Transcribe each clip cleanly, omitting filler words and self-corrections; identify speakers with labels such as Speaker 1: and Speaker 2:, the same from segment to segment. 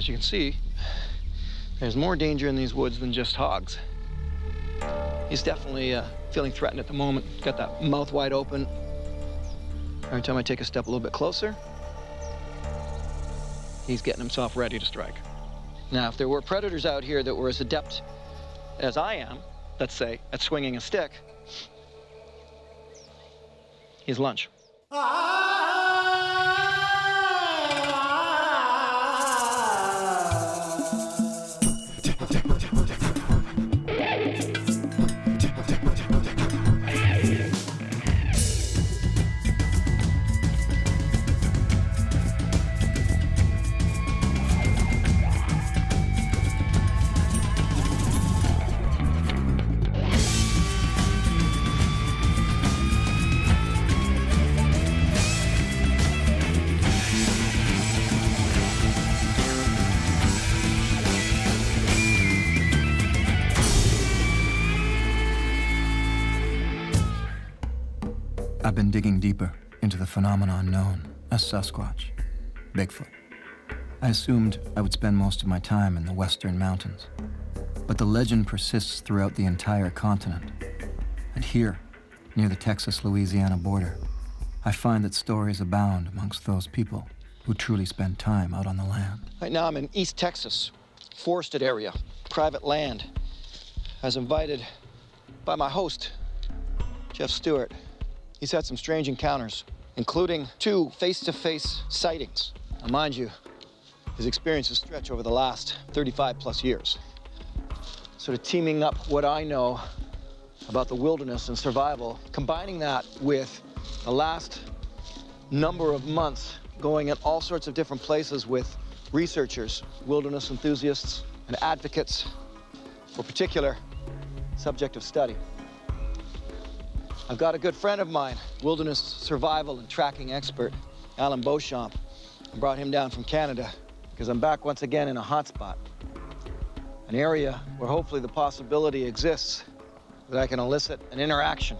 Speaker 1: as you can see, there's more danger in these woods than just hogs. He's definitely feeling threatened at the moment. Got that mouth wide open. Every time I take a step a little bit closer, he's getting himself ready to strike. Now, if there were predators out here that were as adept as I am, let's say, at swinging a stick, he's lunch.
Speaker 2: I've been digging deeper into the phenomenon known as Sasquatch, Bigfoot. I assumed I would spend most of my time in the western mountains, but the legend persists throughout the entire continent. And here, near the Texas-Louisiana border, I find that stories abound amongst those people who truly spend time out on the land.
Speaker 1: Right now I'm in East Texas, forested area, private land. I was invited by my host, Jeff Stewart. He's had some strange encounters, including 2 face-to-face sightings. Now, mind you, his experiences stretch over the last 35+ years. Sort of teaming up what I know about the wilderness and survival, combining that with the last number of months going in all sorts of different places with researchers, wilderness enthusiasts, and advocates for a particular subject of study. I've got a good friend of mine, wilderness survival and tracking expert, Alan Beauchamp. I brought him down from Canada because I'm back once again in a hotspot, an area where hopefully the possibility exists that I can elicit an interaction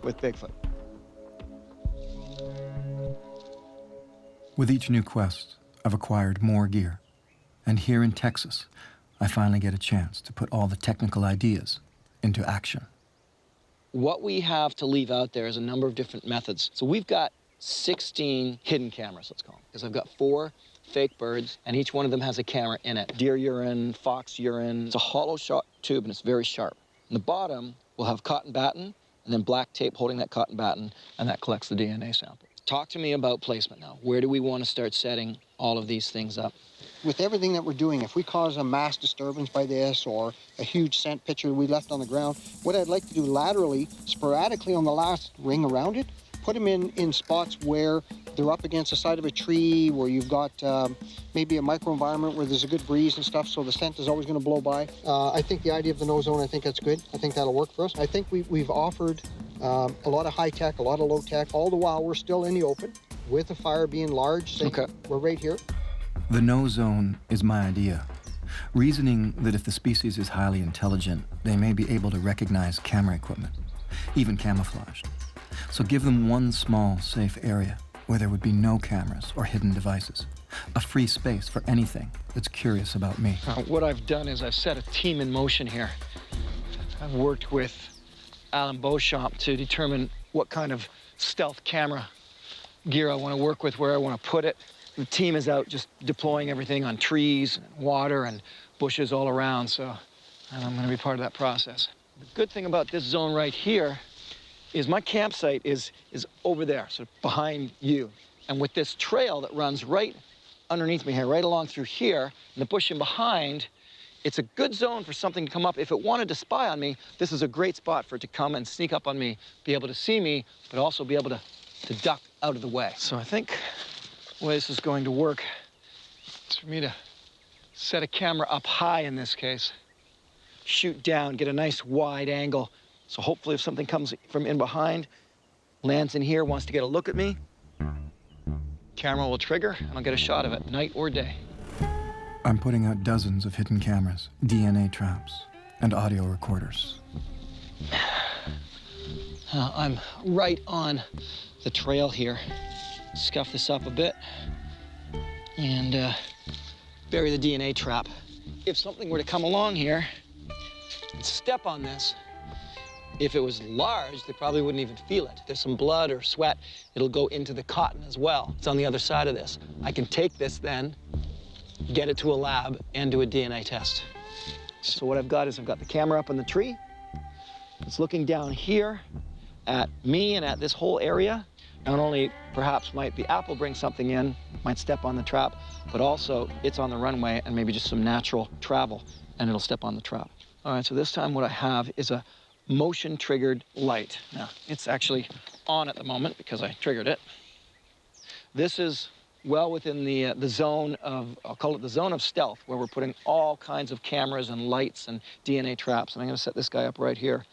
Speaker 1: with Bigfoot.
Speaker 2: With each new quest, I've acquired more gear. And here in Texas, I finally get a chance to put all the technical ideas into action.
Speaker 1: What we have to leave out there is a number of different methods. So we've got 16 hidden cameras, let's call them, because I've got 4 fake birds, and each one of them has a camera in it. Deer urine, fox urine. It's a hollow tube, and it's very sharp. And the bottom will have cotton batton, and then black tape holding that cotton batton, and that collects the DNA sample. Talk to me about placement now. Where do we want to start setting all of these things up?
Speaker 3: With everything that we're doing, if we cause a mass disturbance by this or a huge scent picture we left on the ground, what I'd like to do laterally, sporadically on the last ring around it, put them in spots where they're up against the side of a tree, where you've got maybe a microenvironment where there's a good breeze and stuff, so the scent is always going to blow by. I think the idea of the no zone, I think that's good. I think that'll work for us. I think we've offered a lot of high tech, a lot of low tech, all the while we're still in the open, with the fire being large. Say
Speaker 1: okay.
Speaker 3: We're right here.
Speaker 2: The no zone is my idea, reasoning that if the species is highly intelligent, they may be able to recognize camera equipment, even camouflaged. So give them one small, safe area where there would be no cameras or hidden devices, a free space for anything that's curious about me.
Speaker 1: What I've done is I've set a team in motion here. I've worked with Alan Beauchamp to determine what kind of stealth camera gear I want to work with, where I want to put it. The team is out just deploying everything on trees, and water, and bushes all around, so I'm going to be part of that process. The good thing about this zone right here is my campsite is over there, sort of behind you. And with this trail that runs right underneath me here, right along through here, and the bush in behind, it's a good zone for something to come up. If it wanted to spy on me, this is a great spot for it to come and sneak up on me, be able to see me, but also be able to duck out of the way. So I think the way this is going to work is for me to set a camera up high in this case, shoot down, get a nice wide angle. So hopefully if something comes from in behind, lands in here, wants to get a look at me, camera will trigger and I'll get a shot of it, night or day.
Speaker 2: I'm putting out dozens of hidden cameras, DNA traps, and audio recorders.
Speaker 1: I'm right on the trail here. Scuff this up a bit. And bury the DNA trap. If something were to come along here and step on this, if it was large, they probably wouldn't even feel it. If there's some blood or sweat, it'll go into the cotton as well. It's on the other side of this. I can take this then, get it to a lab, and do a DNA test. So what I've got is I've got the camera up in the tree. It's looking down here at me and at this whole area. Not only perhaps might the apple bring something in, might step on the trap, but also it's on the runway and maybe just some natural travel, and it'll step on the trap. All right, so this time what I have is a motion-triggered light. Now, it's actually on at the moment because I triggered it. This is well within the zone of, I'll call it the zone of stealth, where we're putting all kinds of cameras and lights and DNA traps. And I'm gonna set this guy up right here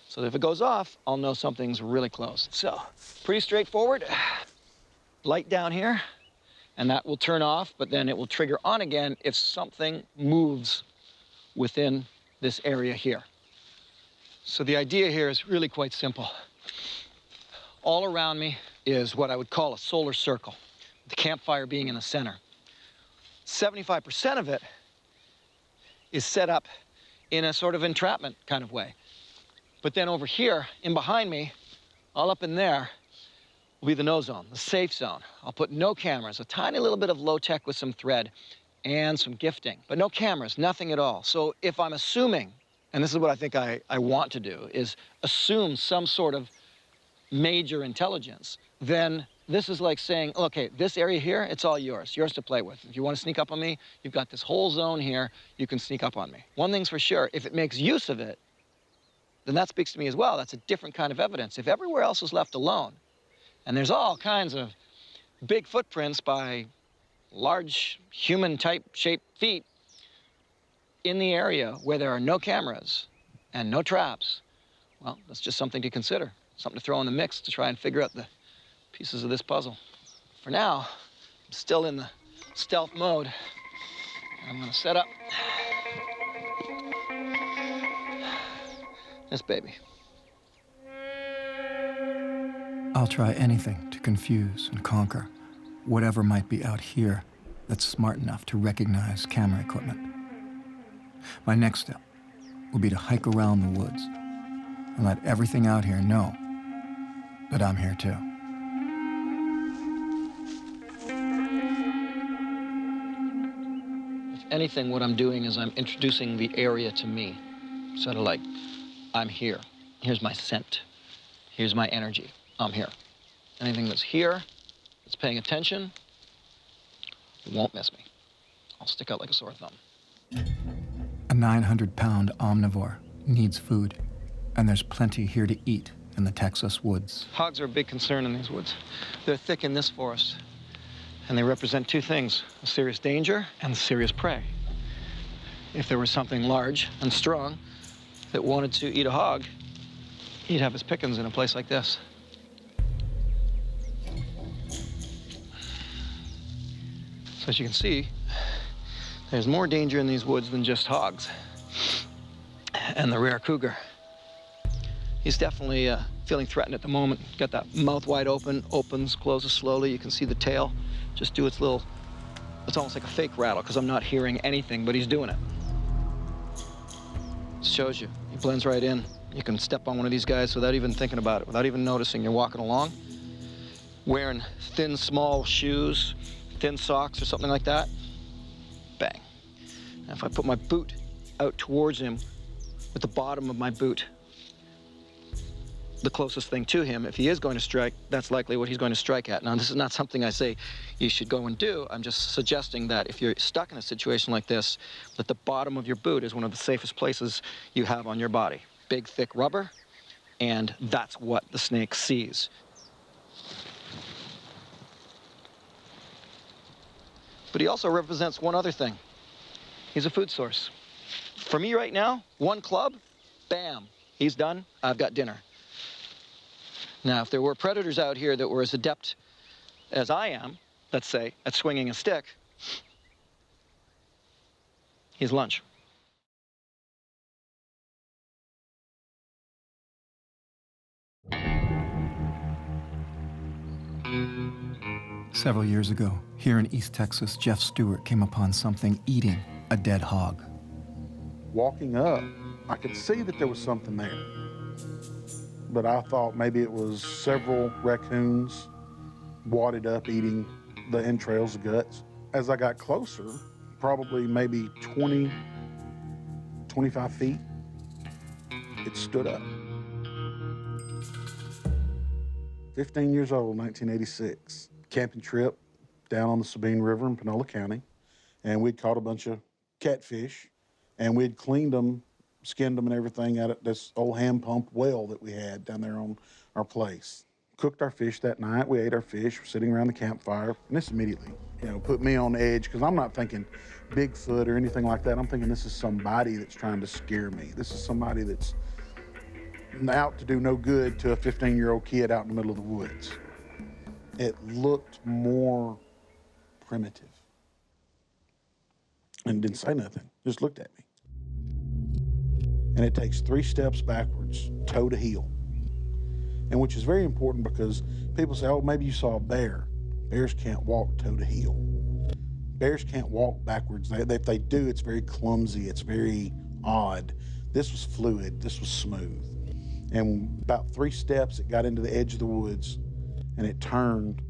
Speaker 1: so that if it goes off, I'll know something's really close. So, pretty straightforward. Light down here, and that will turn off, but then it will trigger on again if something moves within this area here. So the idea here is really quite simple. All around me is what I would call a solar circle, the campfire being in the center. 75% of it is set up in a sort of entrapment kind of way. But then over here, in behind me, all up in there, will be the no zone, the safe zone. I'll put no cameras, a tiny little bit of low tech with some thread and some gifting, but no cameras, nothing at all. So if I'm assuming, and this is what I think I want to do, is assume some sort of major intelligence, then this is like saying, okay, this area here, it's all yours to play with. If you want to sneak up on me, you've got this whole zone here, you can sneak up on me. One thing's for sure, if it makes use of it, then that speaks to me as well. That's a different kind of evidence. If everywhere else is left alone, and there's all kinds of big footprints by large human-type shaped feet in the area where there are no cameras and no traps, well, that's just something to consider, something to throw in the mix to try and figure out the pieces of this puzzle. For now, I'm still in the stealth mode. I'm gonna set up this baby.
Speaker 2: I'll try anything to confuse and conquer whatever might be out here that's smart enough to recognize camera equipment. My next step will be to hike around the woods and let everything out here know that I'm here too.
Speaker 1: If anything, what I'm doing is I'm introducing the area to me. Sort of like, I'm here. Here's my scent. Here's my energy. I'm here. Anything that's here, that's paying attention, won't miss me. I'll stick out like a sore thumb.
Speaker 2: A 900-pound omnivore needs food, and there's plenty here to eat in the Texas woods.
Speaker 1: Hogs are a big concern in these woods. They're thick in this forest, and they represent two things, a serious danger and serious prey. If there was something large and strong that wanted to eat a hog, he'd have his pickings in a place like this. So as you can see, there's more danger in these woods than just hogs and the rare cougar. He's definitely feeling threatened at the moment. Got that mouth wide open, opens, closes slowly. You can see the tail just do its little, it's almost like a fake rattle because I'm not hearing anything, but he's doing it. It shows you, he blends right in. You can step on one of these guys without even thinking about it, without even noticing. You're walking along, wearing thin, small shoes, thin socks or something like that, bang. Now if I put my boot out towards him with the bottom of my boot, the closest thing to him, if he is going to strike, that's likely what he's going to strike at. Now, this is not something I say you should go and do. I'm just suggesting that if you're stuck in a situation like this, that the bottom of your boot is one of the safest places you have on your body. Big, thick rubber, and that's what the snake sees. But he also represents one other thing. He's a food source. For me right now, one club, bam, he's done, I've got dinner. Now, if there were predators out here that were as adept as I am, let's say, at swinging a stick, he's lunch.
Speaker 2: Several years ago, here in East Texas, Jeff Stewart came upon something eating a dead hog.
Speaker 4: Walking up, I could see that there was something there. But I thought maybe it was several raccoons wadded up eating the entrails, the guts. As I got closer, probably maybe 20, 25 feet, it stood up. 15 years old, 1986. Camping trip down on the Sabine River in Panola County, and we'd caught a bunch of catfish, and we'd cleaned them, skinned them and everything out of this old hand pump well that we had down there on our place. Cooked our fish that night, we ate our fish, we're sitting around the campfire, and this immediately, put me on edge, because I'm not thinking Bigfoot or anything like that. I'm thinking this is somebody that's trying to scare me. This is somebody that's out to do no good to a 15-year-old kid out in the middle of the woods. It looked more primitive. And didn't say nothing, just looked at me. And it takes 3 steps backwards, toe to heel. And which is very important, because people say, oh, maybe you saw a bear. Bears can't walk toe to heel. Bears can't walk backwards. If they do, it's very clumsy, it's very odd. This was fluid, this was smooth. And about 3 steps, it got into the edge of the woods, and it turned,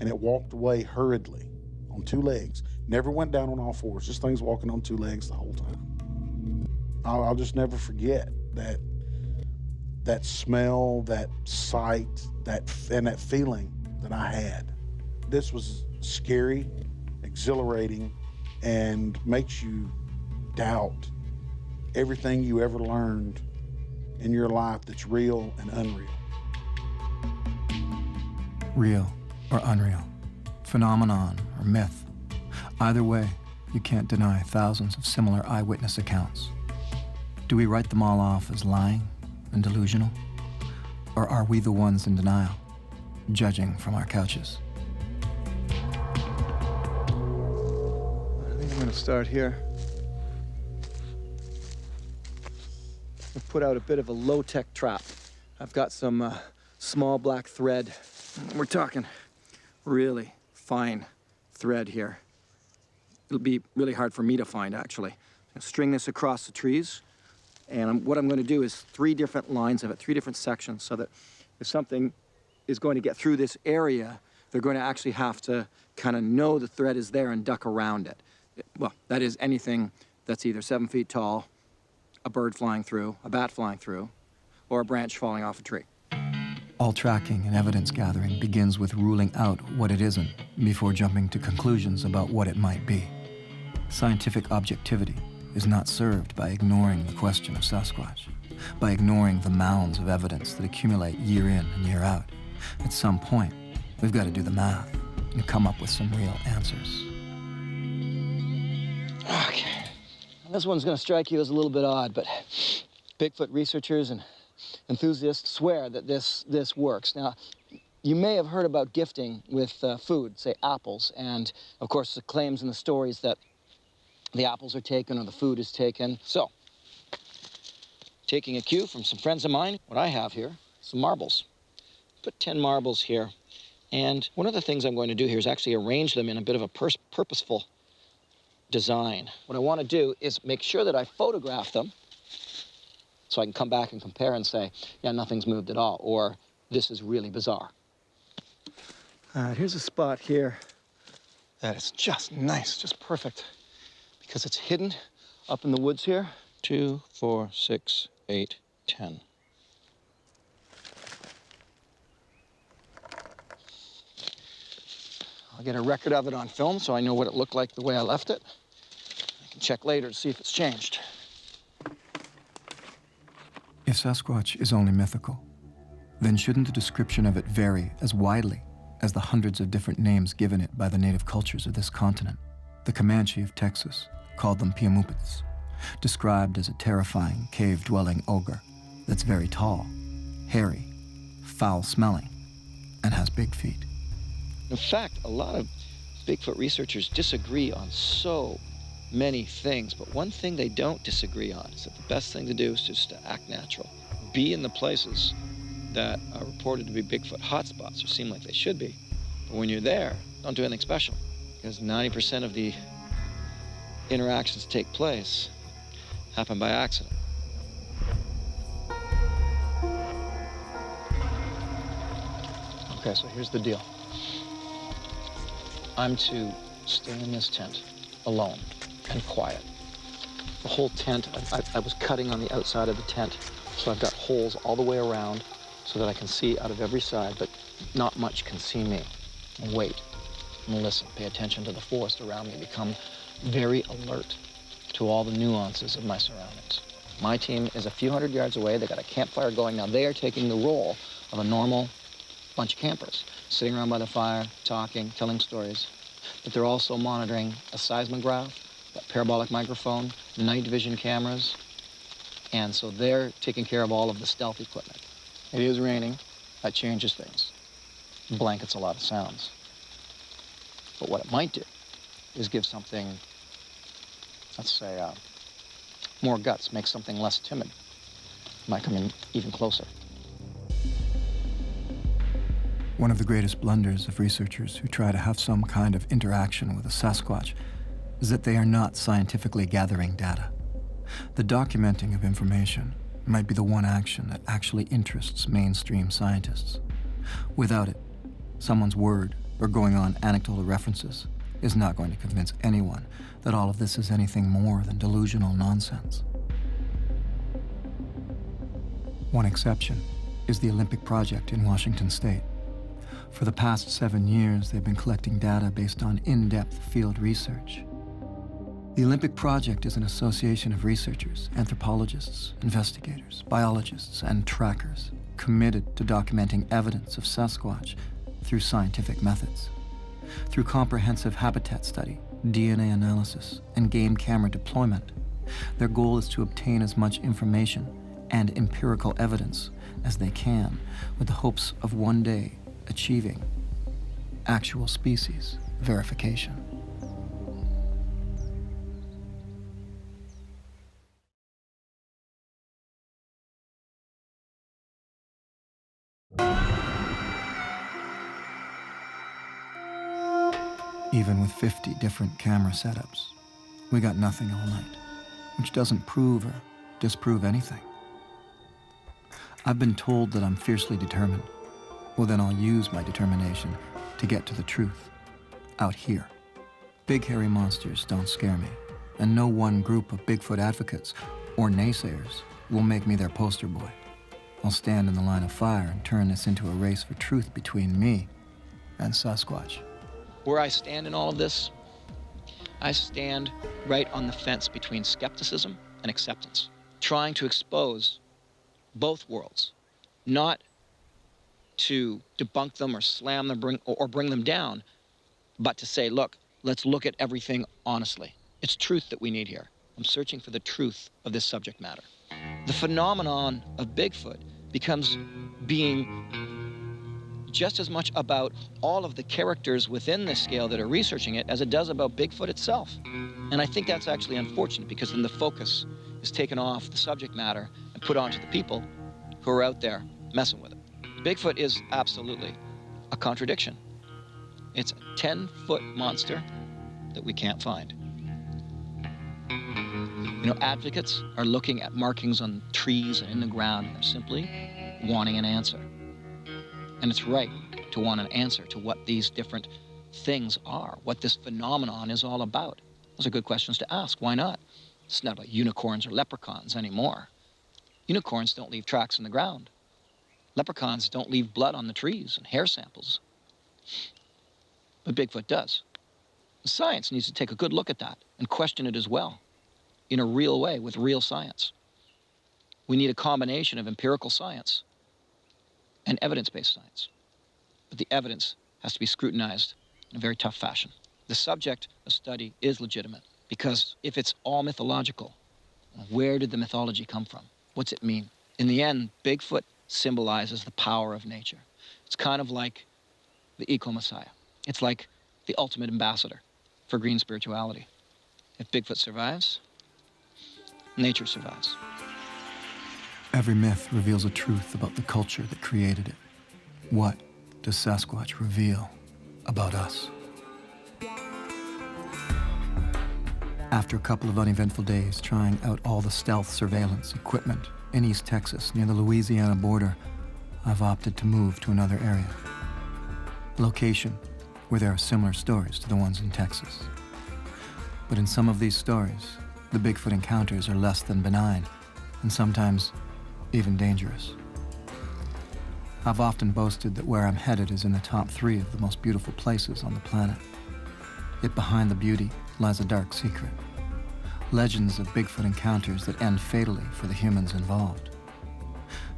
Speaker 4: and it walked away hurriedly on 2 legs. Never went down on all 4s. This thing's walking on 2 legs the whole time. I'll just never forget that smell, that sight, and that feeling that I had. This was scary, exhilarating, and makes you doubt everything you ever learned in your life that's real and unreal.
Speaker 2: Real or unreal, phenomenon or myth. Either way, you can't deny thousands of similar eyewitness accounts. Do we write them all off as lying and delusional? Or are we the ones in denial, judging from our couches?
Speaker 1: I think I'm going to start here. I've put out a bit of a low-tech trap. I've got some small black thread. We're talking really fine thread here. It'll be really hard for me to find, actually. I'll string this across the trees, and what I'm going to do is 3 different lines of it, 3 different sections, so that if something is going to get through this area, they're going to actually have to kind of know the thread is there and duck around it. Well, that is anything that's either 7 feet tall, a bird flying through, a bat flying through, or a branch falling off a tree.
Speaker 2: All tracking and evidence gathering begins with ruling out what it isn't before jumping to conclusions about what it might be. Scientific objectivity is not served by ignoring the question of Sasquatch, by ignoring the mounds of evidence that accumulate year in and year out. At some point, we've got to do the math and come up with some real answers.
Speaker 1: Okay. This one's going to strike you as a little bit odd, but Bigfoot researchers and enthusiasts swear that this works. Now, you may have heard about gifting with food, say apples, and of course the claims and the stories that the apples are taken or the food is taken. So, taking a cue from some friends of mine, what I have here, some marbles. Put 10 marbles here, and one of the things I'm going to do here is actually arrange them in a bit of a purposeful design. What I want to do is make sure that I photograph them so I can come back and compare and say, yeah, nothing's moved at all, or this is really bizarre. Here's a spot here that is just nice, just perfect, because it's hidden up in the woods here. 2, 4, 6, 8, 10. I'll get a record of it on film so I know what it looked like the way I left it. I can check later to see if it's changed.
Speaker 2: If Sasquatch is only mythical, then shouldn't the description of it vary as widely as the hundreds of different names given it by the native cultures of this continent? The Comanche of Texas called them Piamupits, described as a terrifying cave-dwelling ogre that's very tall, hairy, foul-smelling, and has big feet.
Speaker 1: In fact, a lot of Bigfoot researchers disagree on so many things, but one thing they don't disagree on is that the best thing to do is just to act natural. Be in the places that are reported to be Bigfoot hotspots, or seem like they should be. But when you're there, don't do anything special, because 90% of the interactions that take place happen by accident. Okay, so here's the deal. I'm to stay in this tent alone and quiet. The whole tent, I was cutting on the outside of the tent, so I've got holes all the way around so that I can see out of every side, but not much can see me. And wait and listen, pay attention to the forest around me, become very alert to all the nuances of my surroundings. My team is a few hundred yards away. They got a campfire going. Now they are taking the role of a normal bunch of campers, sitting around by the fire, talking, telling stories. But they're also monitoring a seismograph, that parabolic microphone, night vision cameras, and so they're taking care of all of the stealth equipment. It is raining. That changes things. Blankets a lot of sounds. But what it might do is give something, let's say, more guts, make something less timid. Might come in even closer.
Speaker 2: One of the greatest blunders of researchers who try to have some kind of interaction with a Sasquatch is that they are not scientifically gathering data. The documenting of information might be the one action that actually interests mainstream scientists. Without it, someone's word or going on anecdotal references is not going to convince anyone that all of this is anything more than delusional nonsense. One exception is the Olympic Project in Washington State. For the past 7 years, they've been collecting data based on in-depth field research. The Olympic Project is an association of researchers, anthropologists, investigators, biologists, and trackers committed to documenting evidence of Sasquatch through scientific methods. Through comprehensive habitat study, DNA analysis, and game camera deployment, their goal is to obtain as much information and empirical evidence as they can, with the hopes of one day achieving actual species verification. Even with 50 different camera setups, we got nothing all night, which doesn't prove or disprove anything. I've been told that I'm fiercely determined. Well, then I'll use my determination to get to the truth, out here. Big hairy monsters don't scare me, and no one group of Bigfoot advocates or naysayers will make me their poster boy. I'll stand in the line of fire and turn this into a race for truth between me and Sasquatch.
Speaker 1: Where I stand in all of this, I stand right on the fence between skepticism and acceptance, trying to expose both worlds, not to debunk them or slam them or bring them down, but to say, look, let's look at everything honestly. It's truth that we need here. I'm searching for the truth of this subject matter. The phenomenon of Bigfoot becomes being just as much about all of the characters within this scale that are researching it as it does about Bigfoot itself. And I think that's actually unfortunate, because then the focus is taken off the subject matter and put onto the people who are out there messing with it. Bigfoot is absolutely a contradiction. It's a 10-foot monster that we can't find. You know, advocates are looking at markings on trees and in the ground, and they're simply wanting an answer. And it's right to want an answer to what these different things are, what this phenomenon is all about. Those are good questions to ask. Why not? It's not about unicorns or leprechauns anymore. Unicorns don't leave tracks in the ground. Leprechauns don't leave blood on the trees and hair samples. But Bigfoot does. Science needs to take a good look at that and question it as well, in a real way, with real science. We need a combination of empirical science and evidence-based science. But the evidence has to be scrutinized in a very tough fashion. The subject of study is legitimate, because if it's all mythological, where did the mythology come from? What's it mean? In the end, Bigfoot symbolizes the power of nature. It's kind of like the eco-messiah. It's like the ultimate ambassador for green spirituality. If Bigfoot survives, nature survives.
Speaker 2: Every myth reveals a truth about the culture that created it. What does Sasquatch reveal about us? After a couple of uneventful days trying out all the stealth surveillance equipment in East Texas near the Louisiana border, I've opted to move to another area. A location where there are similar stories to the ones in Texas. But in some of these stories, the Bigfoot encounters are less than benign, and sometimes even dangerous. I've often boasted that where I'm headed is in the top 3 of the most beautiful places on the planet. Yet behind the beauty lies a dark secret. Legends of Bigfoot encounters that end fatally for the humans involved.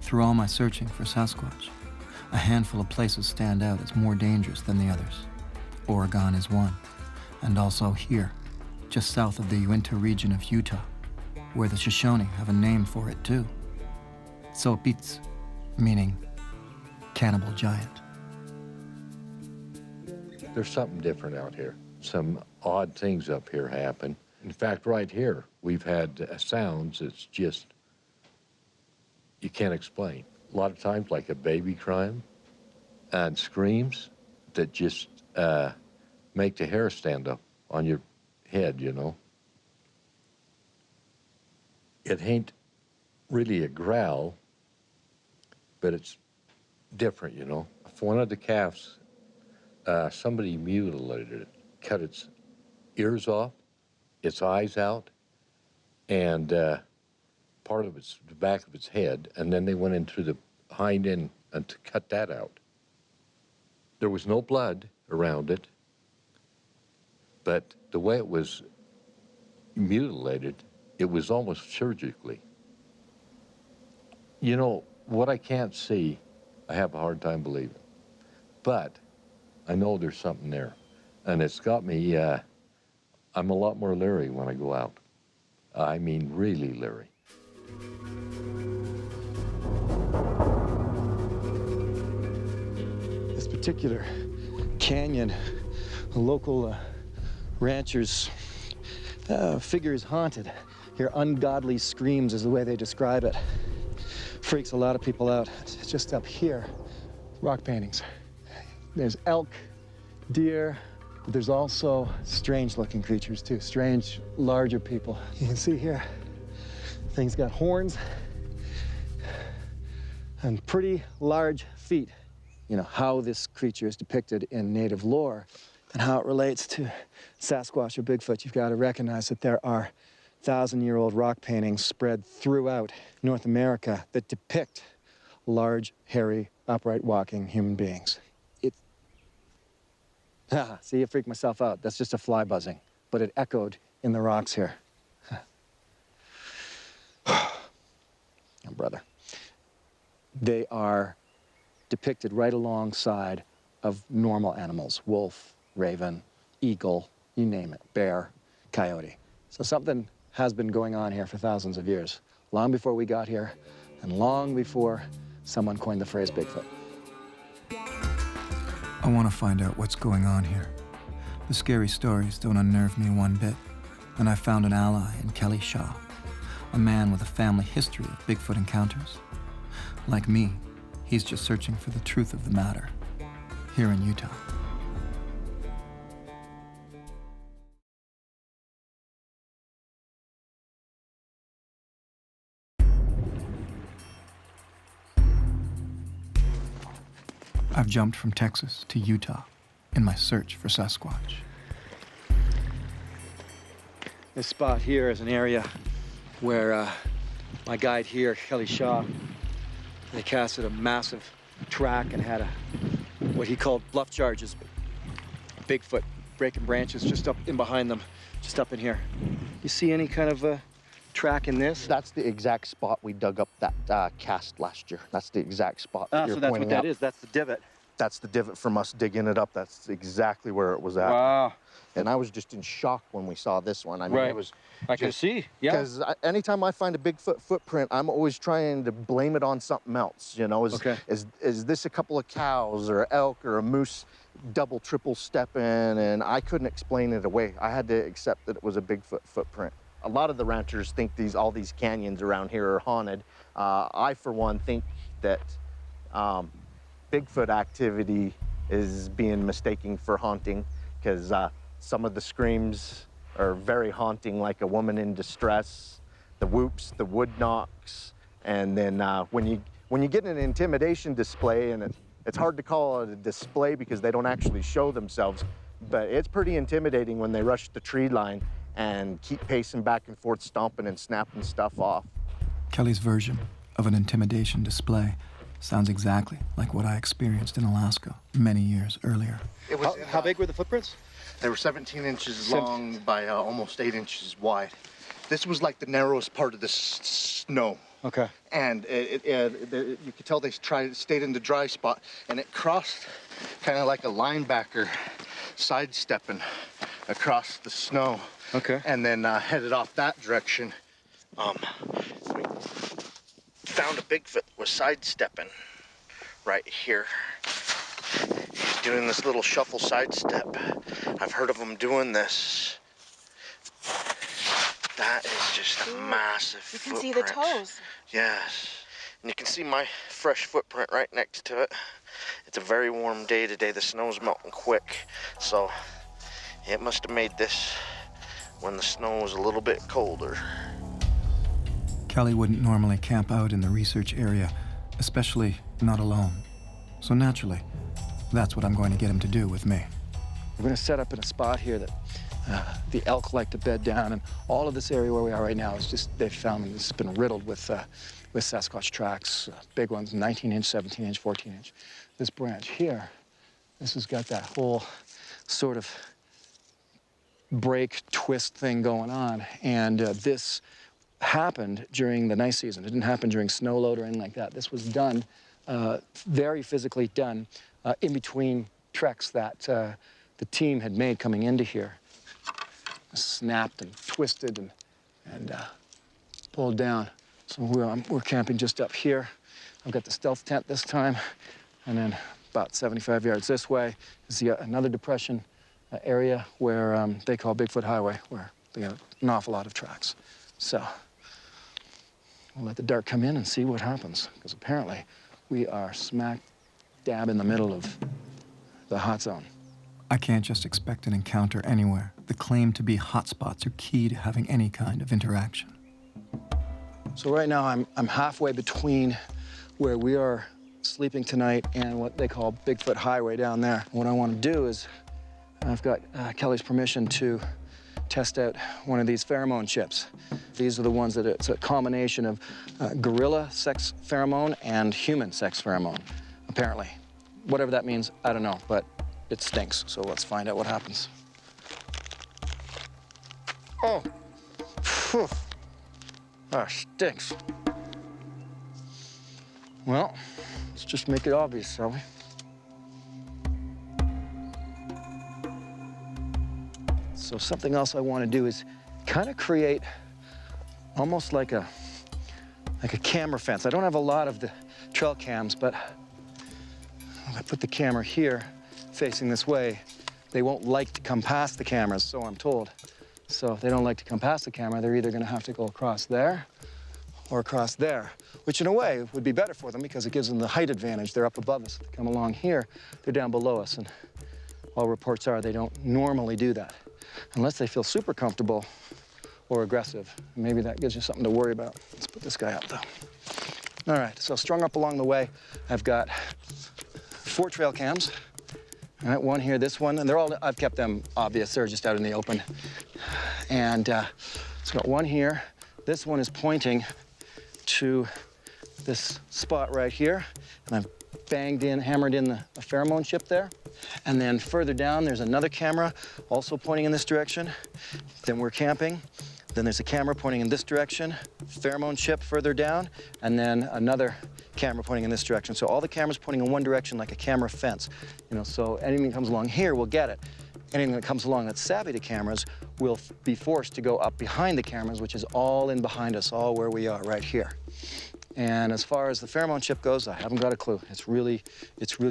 Speaker 2: Through all my searching for Sasquatch, a handful of places stand out as more dangerous than the others. Oregon is one, and also here, just south of the Uinta region of Utah, where the Shoshone have a name for it too. Sopitz, meaning cannibal giant.
Speaker 5: There's something different out here. Some odd things up here happen. In fact, right here, we've had sounds that's just, you can't explain. A lot of times, like a baby crying, and screams that just make the hair stand up on your head, you know. It ain't really a growl, but it's different, you know. If one of the calves, somebody mutilated it, cut its ears off, its eyes out, and part of the back of its head, and then they went in through the hind end and to cut that out. There was no blood around it, but the way it was mutilated, it was almost surgically. You know, what I can't see, I have a hard time believing. But I know there's something there. And it's got me, I'm a lot more leery when I go out. I mean, really leery.
Speaker 1: This particular canyon, a local ranchers figure is haunted. Hear ungodly screams is the way they describe it. Freaks a lot of people out. It's just up here, rock paintings. There's elk, deer, but there's also strange looking creatures too, strange, larger people. You can see here, things got horns and pretty large feet. You know, how this creature is depicted in native lore and how it relates to Sasquatch or Bigfoot, you've got to recognize that there are 1,000-year-old rock paintings spread throughout North America that depict large, hairy, upright walking human beings. See, I freaked myself out. That's just a fly buzzing, but it echoed in the rocks here. Oh, brother. They are depicted right alongside of normal animals: wolf, raven, eagle, you name it, bear, coyote. So something has been going on here for thousands of years, long before we got here and long before someone coined the phrase Bigfoot.
Speaker 2: I want to find out what's going on here. The scary stories don't unnerve me one bit, and I found an ally in Kelly Shaw, a man with a family history of Bigfoot encounters. Like me, he's just searching for the truth of the matter here in Utah. I've jumped from Texas to Utah in my search for Sasquatch.
Speaker 1: This spot here is an area where my guide here, Kelly Shaw, they casted a massive track and had what he called bluff charges. Bigfoot breaking branches just up in behind them, just up in here. You see any kind of track in this?
Speaker 6: That's the exact spot we dug up that cast last year. That's the exact spot that you're
Speaker 1: so that's
Speaker 6: pointing
Speaker 1: what that
Speaker 6: out.
Speaker 1: is. That's the divot.
Speaker 6: That's the divot from us digging it up. That's exactly where it was at.
Speaker 1: Wow.
Speaker 6: And I was just in shock when we saw this one. I mean,
Speaker 1: Right.
Speaker 6: it was
Speaker 1: I can see, yeah.
Speaker 6: Because anytime I find a Bigfoot footprint, I'm always trying to blame it on something else. You know, is this a couple of cows or elk or a moose double, triple stepping? And I couldn't explain it away. I had to accept that it was a Bigfoot footprint. A lot of the ranchers think all these canyons around here are haunted. I, for one, think that Bigfoot activity is being mistaken for haunting, because some of the screams are very haunting, like a woman in distress, the whoops, the wood knocks, and then when you get an intimidation display, and it's hard to call it a display because they don't actually show themselves, but it's pretty intimidating when they rush the tree line and keep pacing back and forth, stomping and snapping stuff off.
Speaker 2: Kelly's version of an intimidation display sounds exactly like what I experienced in Alaska many years earlier.
Speaker 6: It was
Speaker 1: How big were the footprints?
Speaker 6: They were 17 inches long by almost 8 inches wide. This was like the narrowest part of the snow.
Speaker 1: Okay.
Speaker 6: And you could tell they stayed in the dry spot, and it crossed kind of like a linebacker sidestepping across the snow.
Speaker 1: Okay.
Speaker 6: And then headed off that direction. We found a Bigfoot was sidestepping right here. He's doing this little shuffle sidestep. I've heard of him doing this. That is just a massive footprint.
Speaker 7: You can see the toes.
Speaker 6: Yes. And you can see my fresh footprint right next to it. It's a very warm day today. The snow's melting quick. So it must have made this when the snow was a little bit colder.
Speaker 2: Kelly wouldn't normally camp out in the research area, especially not alone. So naturally, that's what I'm going to get him to do with me.
Speaker 1: We're going to set up in a spot here that the elk like to bed down, and all of this area where we are right now is just, they've found them. It's been riddled with Sasquatch tracks, big ones, 19-inch, 17-inch, 14-inch. This branch here, this has got that whole sort of break, twist thing going on, and this happened during the nice season. It didn't happen during snow load or anything like that. This was done, very physically done, in between treks that the team had made coming into here. Snapped and twisted and pulled down. So we're camping just up here. I've got the stealth tent this time, and then about 75 yards this way is another depression area where they call Bigfoot Highway, where they got an awful lot of tracks. So we'll let the dark come in and see what happens, because apparently we are smack dab in the middle of the hot zone.
Speaker 2: I can't just expect an encounter anywhere. The claim to be hotspots are key to having any kind of interaction.
Speaker 1: So right now I'm halfway between where we are sleeping tonight and what they call Bigfoot Highway down there. What I want to do is, I've got Kelly's permission to test out one of these pheromone chips. These are the ones that it's a combination of gorilla sex pheromone and human sex pheromone, apparently. Whatever that means, I don't know, but it stinks, so let's find out what happens. Oh, phew. Ah, stinks. Well, let's just make it obvious, shall we? So something else I want to do is kind of create almost like a camera fence. I don't have a lot of the trail cams, but if I put the camera here facing this way, they won't like to come past the cameras, so I'm told. So if they don't like to come past the camera, they're either going to have to go across there or across there, which in a way would be better for them because it gives them the height advantage. They're up above us. If they come along here, they're down below us, and all reports are they don't normally do that unless they feel super comfortable or aggressive. Maybe that gives you something to worry about. Let's put this guy up, though. All right, so strung up along the way, I've got 4 trail cams. All right, one here, this one, and they're all, I've kept them obvious. They're just out in the open. And it's got one here. This one is pointing to this spot right here. And I've hammered in a pheromone chip there. And then further down, there's another camera also pointing in this direction. Then we're camping. Then there's a camera pointing in this direction, pheromone chip further down, and then another camera pointing in this direction. So all the cameras pointing in one direction like a camera fence. You know, so anything that comes along here will get it. Anything that comes along that's savvy to cameras will be forced to go up behind the cameras, which is all in behind us, all where we are right here. And as far as the pheromone chip goes, I haven't got a clue. It's really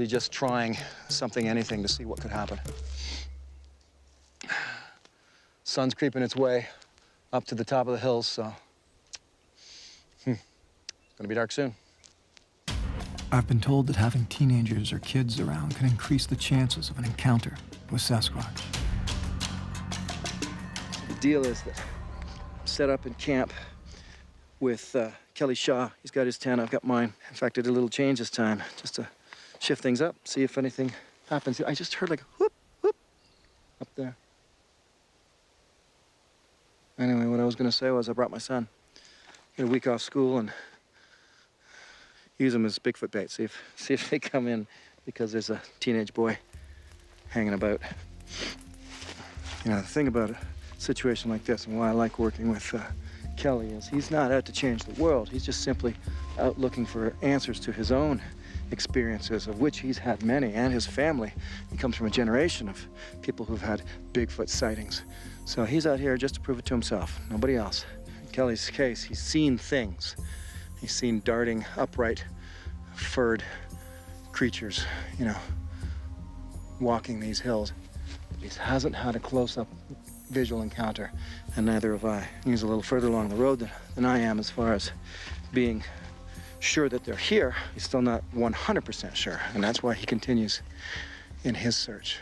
Speaker 1: just trying something, anything to see what could happen. Sun's creeping its way up to the top of the hills, so it's gonna be dark soon.
Speaker 2: I've been told that having teenagers or kids around can increase the chances of an encounter with Sasquatch.
Speaker 1: deal is that I'm set up in camp with Kelly Shaw. He's got his tent, I've got mine. In fact, I did a little change this time, just to shift things up, see if anything happens. I just heard like whoop, whoop, up there. Anyway, what I was gonna say was I brought my son. Get a week off school and use them as Bigfoot bait. See if they come in, because there's a teenage boy hanging about. You know, the thing about a situation like this and why I like working with Kelly is he's not out to change the world. He's just simply out looking for answers to his own experiences, of which he's had many, and his family. He comes from a generation of people who've had Bigfoot sightings. So he's out here just to prove it to himself, nobody else. In Kelly's case, he's seen things. He's seen darting, upright, furred creatures, you know, walking these hills. He hasn't had a close-up visual encounter, and neither have I. He's a little further along the road than I am as far as being sure that they're here. He's still not 100% sure, and that's why he continues in his search.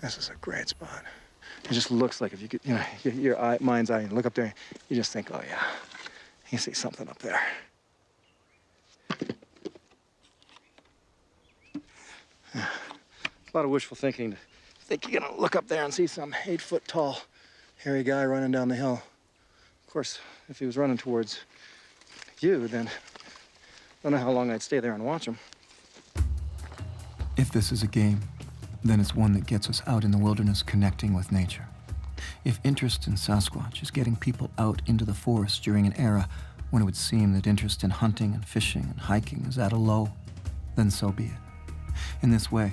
Speaker 1: This is a great spot. It just looks like if you could, you know, your mind's eye, you look up there, you just think, oh yeah, you see something up there. A lot of wishful thinking to think you're gonna look up there and see some 8-foot tall, hairy guy running down the hill. Of course, if he was running towards you, then I don't know how long I'd stay there and watch him.
Speaker 2: If this is a game, then it's one that gets us out in the wilderness connecting with nature. If interest in Sasquatch is getting people out into the forest during an era when it would seem that interest in hunting and fishing and hiking is at a low, then so be it. In this way,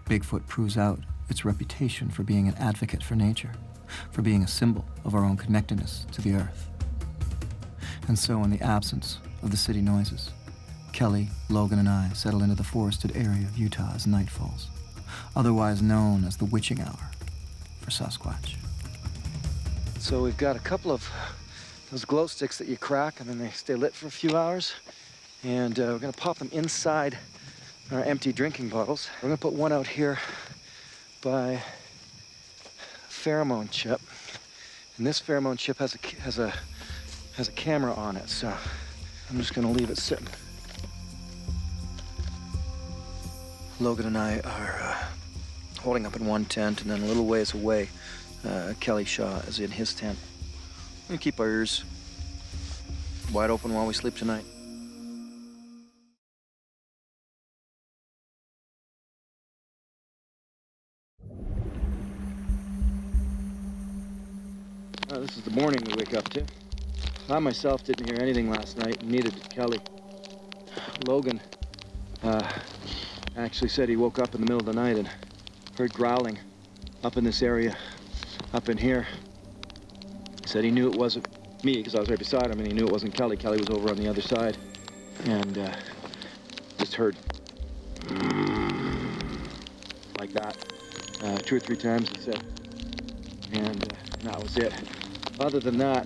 Speaker 2: Bigfoot proves out its reputation for being an advocate for nature, for being a symbol of our own connectedness to the earth. And so, in the absence of the city noises, Kelly, Logan, and I settle into the forested area of Utah as night falls, otherwise known as the witching hour for Sasquatch.
Speaker 1: So we've got a couple of those glow sticks that you crack and then they stay lit for a few hours. And we're gonna pop them inside our empty drinking bottles. We're gonna put one out here by a pheromone chip. And this pheromone chip has a camera on it, so I'm just gonna leave it sitting. Logan and I are holding up in one tent, and then a little ways away, Kelly Shaw is in his tent. We're gonna keep our ears wide open while we sleep tonight. This is the morning we wake up to. I myself didn't hear anything last night, and neither did Kelly. Logan actually said he woke up in the middle of the night and heard growling up in this area, up in here. He said he knew it wasn't me because I was right beside him, and he knew it wasn't Kelly. Kelly was over on the other side, and just heard like that 2 or 3 times, he said, and that was it. Other than that,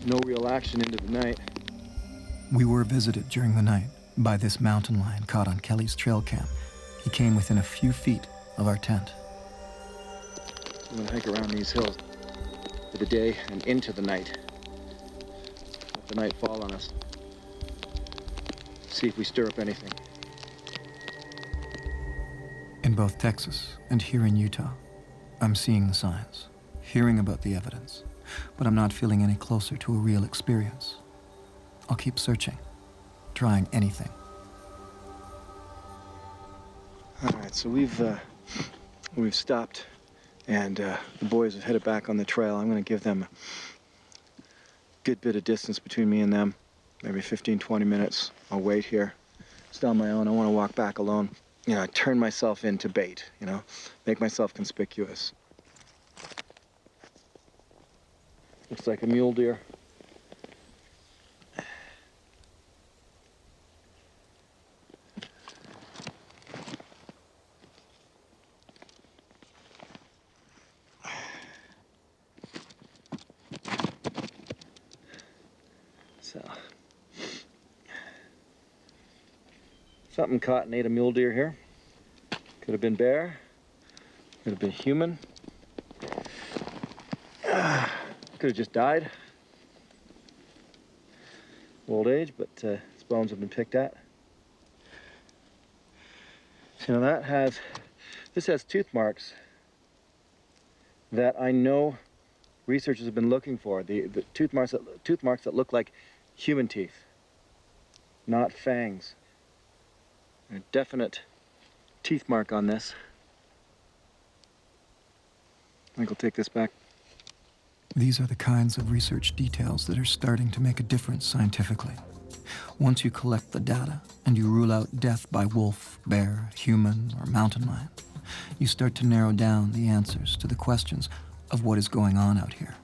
Speaker 1: no real action into the night.
Speaker 2: We were visited during the night by this mountain lion caught on Kelly's trail cam. He came within a few feet of our tent.
Speaker 1: I'm gonna hike around these hills for the day and into the night. Let the night fall on us. See if we stir up anything.
Speaker 2: In both Texas and here in Utah, I'm seeing the signs, hearing about the evidence, but I'm not feeling any closer to a real experience. I'll keep searching, trying anything.
Speaker 1: All right, so we've stopped, and the boys have headed back on the trail. I'm going to give them a good bit of distance between me and them, maybe 15, 20 minutes. I'll wait here. It's on my own. I want to walk back alone. You know, turn myself into bait, you know, make myself conspicuous. Looks like a mule deer. So, something caught and ate a mule deer here. Could have been bear, could have been human. Could have just died. Old age, but his bones have been picked at. You know, this has tooth marks that I know researchers have been looking for. The tooth marks that look like human teeth, not fangs. A definite teeth mark on this. I think I'll take this back.
Speaker 2: These are the kinds of research details that are starting to make a difference scientifically. Once you collect the data and you rule out death by wolf, bear, human, or mountain lion, you start to narrow down the answers to the questions of what is going on out here.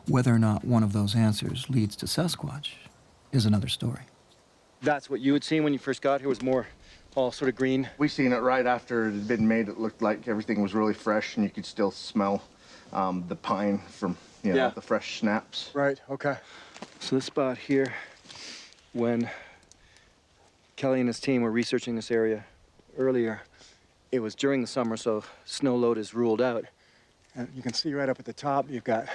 Speaker 2: Whether or not one of those answers leads to Sasquatch is another story.
Speaker 1: That's what you had seen when you first got here, was more all sort of green?
Speaker 6: We seen it right after it had been made. It looked like everything was really fresh, and you could still smell the pine from, you know, the fresh snaps.
Speaker 1: Right, okay. So this spot here, when Kelly and his team were researching this area earlier, it was during the summer, so snow load is ruled out. And you can see right up at the top, you've got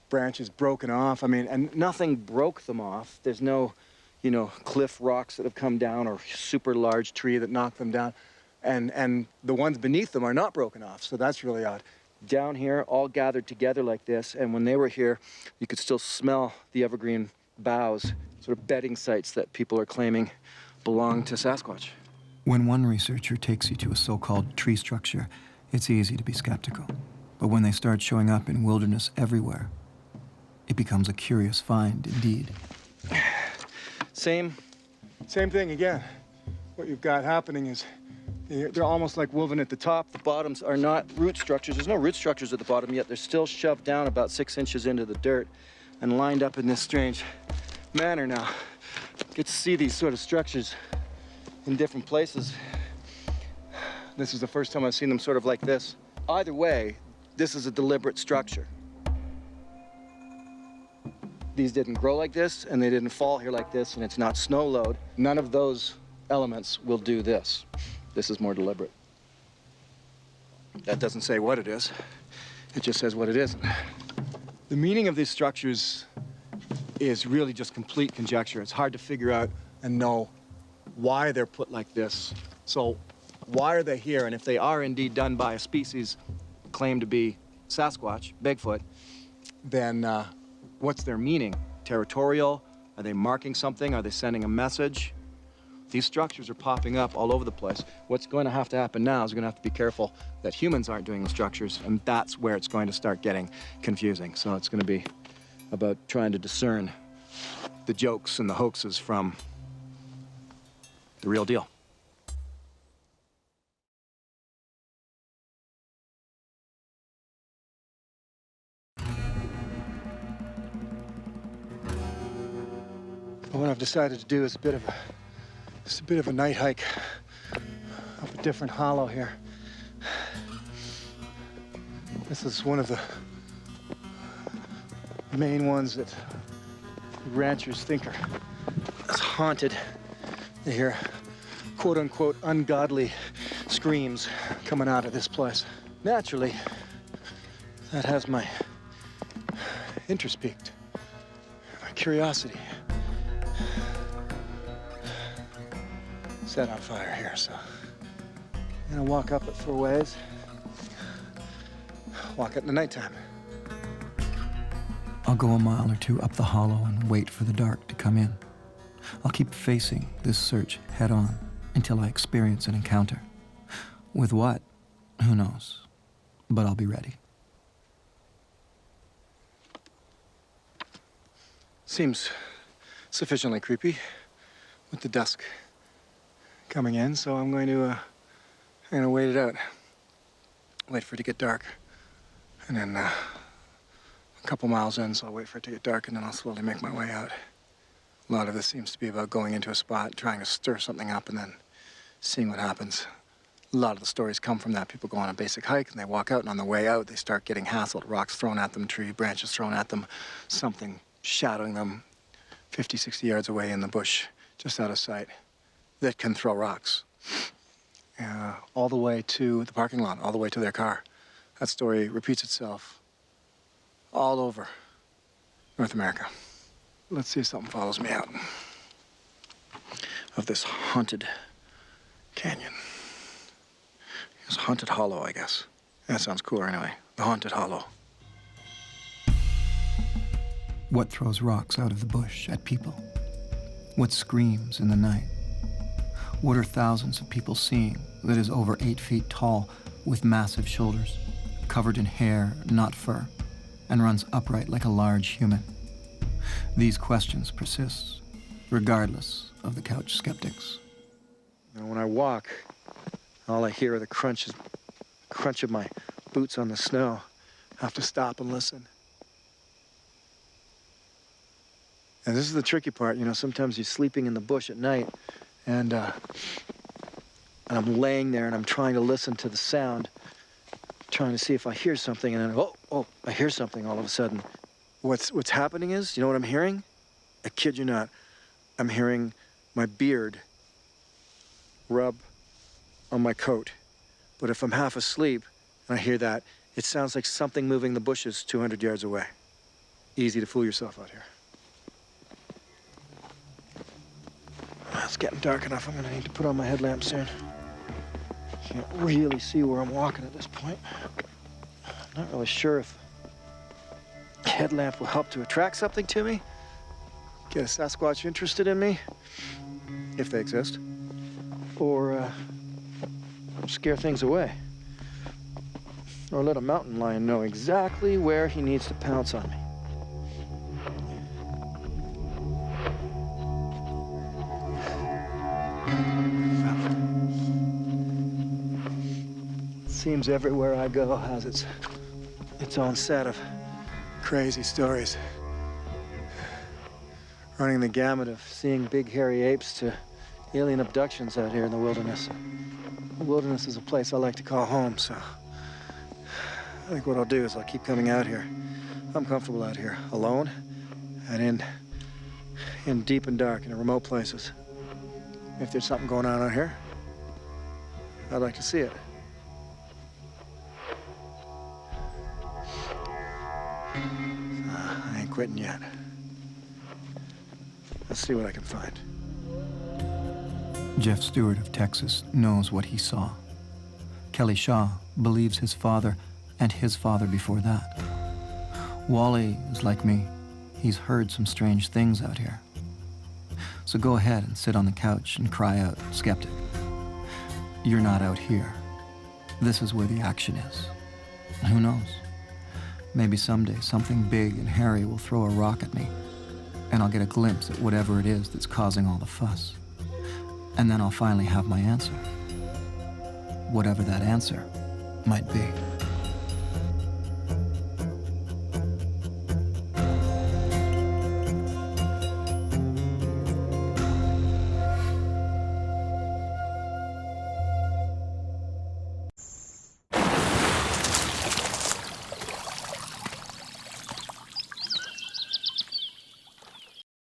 Speaker 1: branches broken off. I mean, and nothing broke them off. There's no, you know, cliff rocks that have come down or super large tree that knocked them down. And the ones beneath them are not broken off, so that's really odd. Down here, all gathered together like this, and when they were here, you could still smell the evergreen boughs, sort of bedding sites that people are claiming belong to Sasquatch.
Speaker 2: When one researcher takes you to a so-called tree structure, it's easy to be skeptical. But when they start showing up in wilderness everywhere, it becomes a curious find indeed.
Speaker 1: Same thing again. What you've got happening is they're almost like woven at the top. The bottoms are not root structures. There's no root structures at the bottom yet. They're still shoved down about 6 inches into the dirt and lined up in this strange manner now. Get to see these sort of structures in different places. This is the first time I've seen them sort of like this. Either way, this is a deliberate structure. These didn't grow like this, and they didn't fall here like this, and it's not snow load. None of those elements will do this. This is more deliberate. That doesn't say what it is. It just says what it isn't. The meaning of these structures is really just complete conjecture. It's hard to figure out and know why they're put like this. So why are they here? And if they are indeed done by a species claimed to be Sasquatch, Bigfoot, then what's their meaning? Territorial? Are they marking something? Are they sending a message? These structures are popping up all over the place. What's going to happen now is we're going to have to be careful that humans aren't doing the structures, and that's where it's going to start getting confusing. So it's going to be about trying to discern the jokes and the hoaxes from the real deal. What I've decided to do is just a bit of a night hike up a different hollow here. This is one of the main ones that ranchers think are haunted. They hear quote-unquote ungodly screams coming out of this place. Naturally, that has my interest piqued, my curiosity. Set on fire here, so I'm gonna walk up it 4 ways. Walk it in the nighttime.
Speaker 2: I'll go a mile or 2 up the hollow and wait for the dark to come in. I'll keep facing this search head on until I experience an encounter. With what? Who knows? But I'll be ready.
Speaker 1: Seems sufficiently creepy with the dusk coming in, so I'm going to wait it out. Wait for it to get dark. And then a couple miles in, so I'll wait for it to get dark, and then I'll slowly make my way out. A lot of this seems to be about going into a spot, trying to stir something up, and then seeing what happens. A lot of the stories come from that. People go on a basic hike, and they walk out, and on the way out, they start getting hassled. Rocks thrown at them, tree branches thrown at them, something shadowing them 50, 60 yards away in the bush, just out of sight, that can throw rocks. All the way to the parking lot, all the way to their car. That story repeats itself all over North America. Let's see if something follows me out of this haunted canyon. It's Haunted Hollow, I guess. That sounds cooler anyway. The Haunted Hollow.
Speaker 2: What throws rocks out of the bush at people? What screams in the night? What are thousands of people seeing that is over 8 feet tall with massive shoulders, covered in hair, not fur, and runs upright like a large human? These questions persist, regardless of the couch skeptics.
Speaker 1: Now, when I walk, all I hear are the crunch of my boots on the snow. I have to stop and listen. And this is the tricky part, you know, sometimes you're sleeping in the bush at night, and I'm laying there and I'm trying to listen to the sound, trying to see if I hear something, and then, oh, I hear something all of a sudden. What's happening is, you know what I'm hearing? I kid you not, I'm hearing my beard rub on my coat. But if I'm half asleep and I hear that, it sounds like something moving the bushes 200 yards away. Easy to fool yourself out here. It's getting dark enough. I'm gonna need to put on my headlamp soon. Can't really see where I'm walking at this point. Not really sure if a headlamp will help to attract something to me, get a Sasquatch interested in me, if they exist, or scare things away, or let a mountain lion know exactly where he needs to pounce on me. Seems everywhere I go has its own set of crazy stories. Running the gamut of seeing big hairy apes to alien abductions out here in the wilderness. The wilderness is a place I like to call home, so I think what I'll do is I'll keep coming out here. I'm comfortable out here, alone and in deep and dark and in remote places. If there's something going on out here, I'd like to see it. I ain't quitting yet. Let's see what I can find.
Speaker 2: Jeff Stewart of Texas knows what he saw. Kelly Shaw believes his father and his father before that. Wally is like me. He's heard some strange things out here. So go ahead and sit on the couch and cry out, skeptic. You're not out here. This is where the action is. Who knows? Maybe someday something big and hairy will throw a rock at me, and I'll get a glimpse at whatever it is that's causing all the fuss. And then I'll finally have my answer. Whatever that answer might be.